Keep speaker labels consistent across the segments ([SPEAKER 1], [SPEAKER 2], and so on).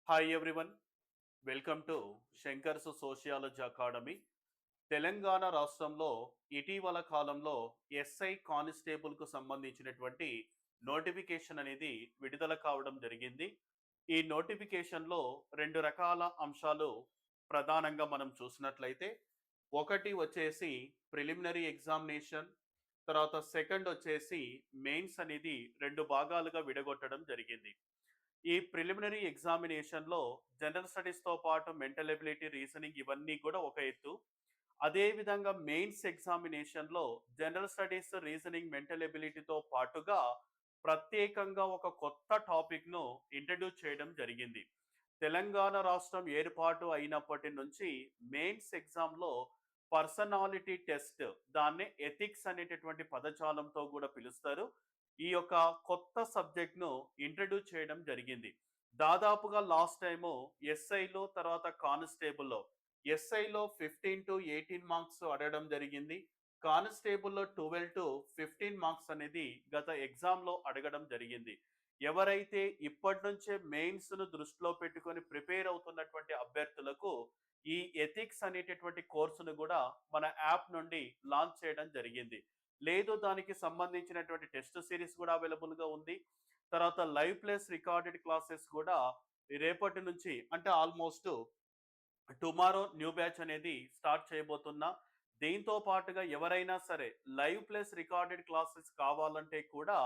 [SPEAKER 1] Hi everyone, welcome to Shankar's sociology academy. Telangana రాష్ట్రంలో ఇటీవల కాలంలో ఎస్ఐ కానిస్టేబుల్కు సంబంధించినటువంటి నోటిఫికేషన్ అనేది విడుదల కావడం జరిగింది. ఈ నోటిఫికేషన్లో రెండు రకాల అంశాలు ప్రధానంగా మనం చూసినట్లయితే, ఒకటి వచ్చేసి ప్రిలిమినరీ ఎగ్జామినేషన్, తర్వాత సెకండ్ వచ్చేసి మెయిన్స్ అనేది రెండు భాగాలుగా విడగొట్టడం జరిగింది. ఈ ప్రిలిమినరీ ఎగ్జామినేషన్‌లో జనరల్ స్టడీస్‌తో పాటు మెంటల్ ఎబిలిటీ, రీజనింగ్ ఇవన్నీ కూడా ఒక ఎత్తు. అదే విధంగా మెయిన్స్ ఎగ్జామినేషన్‌లో జనరల్ స్టడీస్, రీజనింగ్, మెంటల్ ఎబిలిటీతో పాటుగా ప్రత్యేకంగా ఒక కొత్త టాపిక్‌ను ఇంట్రడ్యూస్ చేయడం జరిగింది. తెలంగాణ రాష్ట్రం ఏర్పాటు అయినప్పటి నుంచి మెయిన్స్ ఎగ్జామ్‌లో పర్సనాలిటీ టెస్ట్, దాన్నే ఎథిక్స్ అనేటటువంటి పదజాలంతో కూడా పిలుస్తారు. ఈ యొక్క కొత్త సబ్జెక్ట్‌ను ఇంట్రడ్యూస్ చేయడం జరిగింది. దాదాపుగా లాస్ట్ టైము ఎస్ఐలో తర్వాత కానిస్టేబుల్‌లో, ఎస్ఐలో 15-18 మార్క్స్ అడగడం జరిగింది. కానిస్టేబుల్‌లో 12-15 మార్క్స్ అనేది గత ఎగ్జామ్‌లో అడగడం జరిగింది. ఎవరైతే ఇప్పటినుంచే మెయిన్స్‌ను దృష్టిలో పెట్టుకొని ప్రిపేర్ అవుతున్నటువంటి అభ్యర్థులకు ఈ ఎథిక్స్ అనేటటువంటి కోర్సును కూడా మన యాప్ నుండి లాంచ్ చేయడం జరిగింది. లేదు, దానికి సంబంధించినటువంటి టెస్ట్ సిరీస్ కూడా అవైలబుల్‌గా ఉంది. తర్వాత లైవ్ ప్లస్ రికార్డెడ్ క్లాసెస్ కూడా రేపటి నుంచి, అంటే ఆల్మోస్ట్ టుమారో న్యూ బ్యాచ్ అనేది స్టార్ట్ చేయబోతున్నా. దీంతో పాటుగా ఎవరైనా సరే లైవ్ ప్లస్ రికార్డెడ్ క్లాసెస్ కావాలంటే కూడా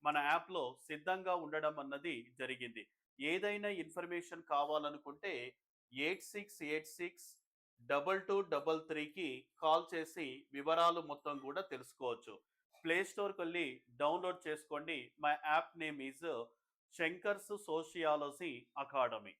[SPEAKER 1] మన యాప్‌లో సిద్ధంగా ఉండడం అన్నది జరిగింది. ఏదైనా ఇన్ఫర్మేషన్ కావాలనుకుంటే 8686 2233కి కాల్ చేసి వివరాలు మొత్తం కూడా తెలుసుకోవచ్చు. ప్లే స్టోర్‌కెళ్ళి డౌన్‌లోడ్ చేసుకోండి. My app name is Shankar's sociology academy.